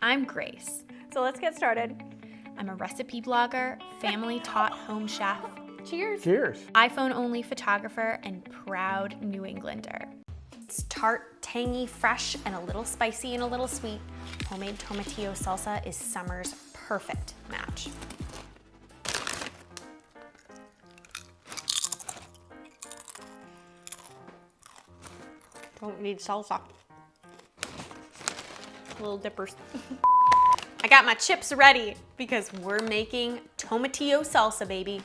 I'm Grace. So let's get started. I'm a recipe blogger, family-taught home chef, Cheers. Cheers. iPhone-only photographer, and proud New Englander. It's tart, tangy, fresh, and a little spicy and a little sweet. Homemade tomatillo salsa is summer's perfect match. Don't need salsa. Little dippers. I got my chips ready because we're making tomatillo salsa, baby.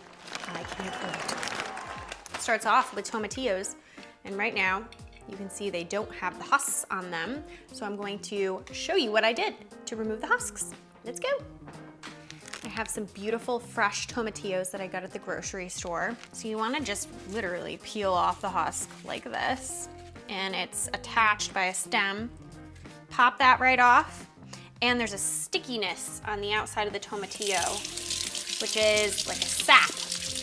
I can't wait. Starts off with tomatillos, and right now you can see they don't have the husks on them, so I'm going to show you what I did to remove the husks. Let's go. I have some beautiful fresh tomatillos that I got at the grocery store. So you want to just literally peel off the husk like this, and it's attached by a stem. Pop that right off, and there's a stickiness on the outside of the tomatillo, which is like a sap,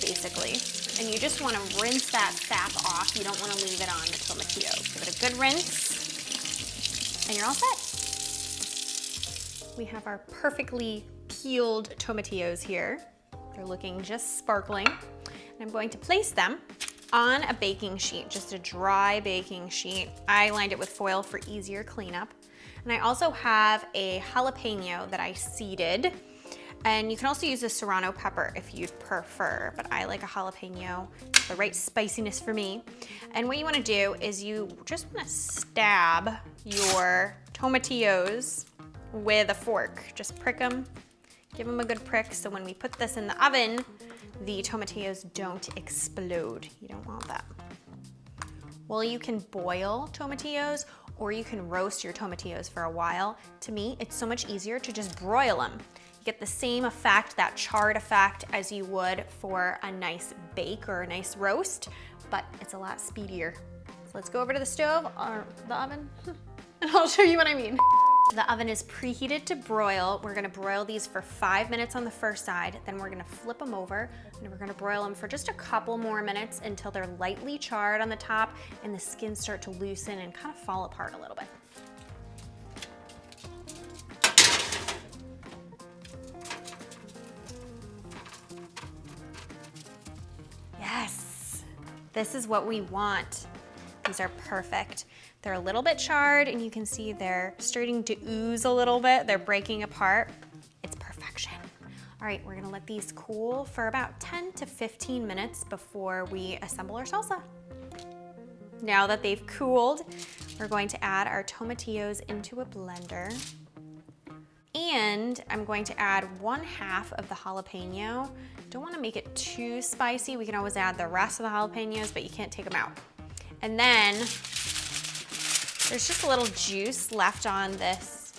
basically. And you just want to rinse that sap off. You don't want to leave it on the tomatillo. Give it a good rinse, and you're all set. We have our perfectly peeled tomatillos here. They're looking just sparkling. And I'm going to place them on a baking sheet, just a dry baking sheet. I lined it with foil for easier cleanup. And I also have a jalapeno that I seeded. And you can also use a serrano pepper if you'd prefer, but I like a jalapeno, the right spiciness for me. And what you wanna do is you just wanna stab your tomatillos with a fork. Just prick them, give them a good prick, so when we put this in the oven, the tomatillos don't explode. You don't want that. Well, you can boil tomatillos or you can roast your tomatillos for a while. To me, it's so much easier to just broil them. You get the same effect, that charred effect, as you would for a nice bake or a nice roast, but it's a lot speedier. So let's go over to the stove or the oven, and I'll show you what I mean. The oven is preheated to broil. We're gonna broil these for 5 minutes on the first side, then we're gonna flip them over, and we're gonna broil them for just a couple more minutes until they're lightly charred on the top and the skins start to loosen and kind of fall apart a little bit. Yes, this is what we want. These are perfect. They're a little bit charred, and you can see they're starting to ooze a little bit. They're breaking apart. It's perfection. All right, we're gonna let these cool for about 10 to 15 minutes before we assemble our salsa. Now that they've cooled, we're going to add our tomatillos into a blender. And I'm going to add 1/2 of the jalapeno. Don't wanna make it too spicy. We can always add the rest of the jalapenos, but you can't take them out. And then there's just a little juice left on this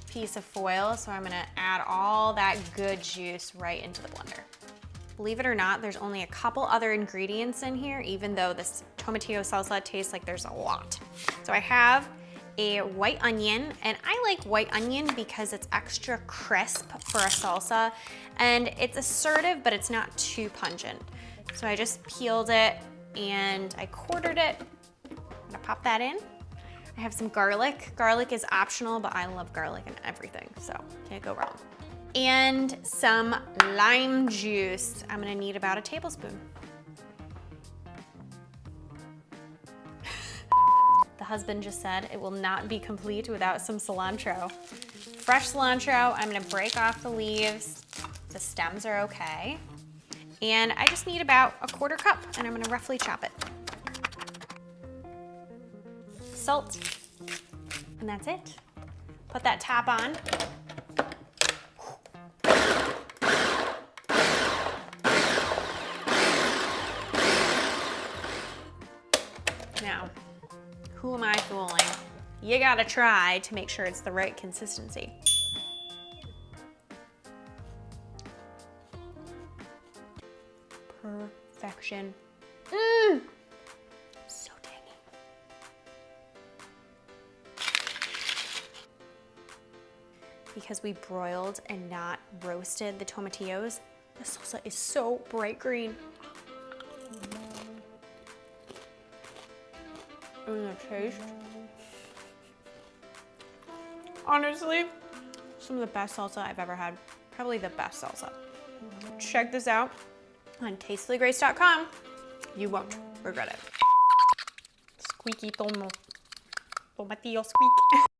piece of foil, so I'm gonna add all that good juice right into the blender. Believe it or not, there's only a couple other ingredients in here, even though this tomatillo salsa tastes like there's a lot. So I have a white onion, and I like white onion because it's extra crisp for a salsa, and it's assertive, but it's not too pungent. So I just peeled it and I quartered it. I'm gonna pop that in. I have some garlic. Garlic is optional, but I love garlic in everything, so can't go wrong. And some lime juice. I'm gonna need about a tablespoon. The husband just said it will not be complete without some cilantro. Fresh cilantro, I'm gonna break off the leaves. The stems are okay. And I just need about a 1/4 cup, and I'm gonna roughly chop it. Salt, and that's it. Put that top on. Now, who am I fooling? You gotta try to make sure it's the right consistency. Perfection. So tangy. Because we broiled and not roasted the tomatillos, the salsa is so bright green. And the taste. Honestly, Some of the best salsa I've ever had. Probably the best salsa. Check this out on tastefullygrace.com. You won't regret it. Squeaky tomatillo squeak.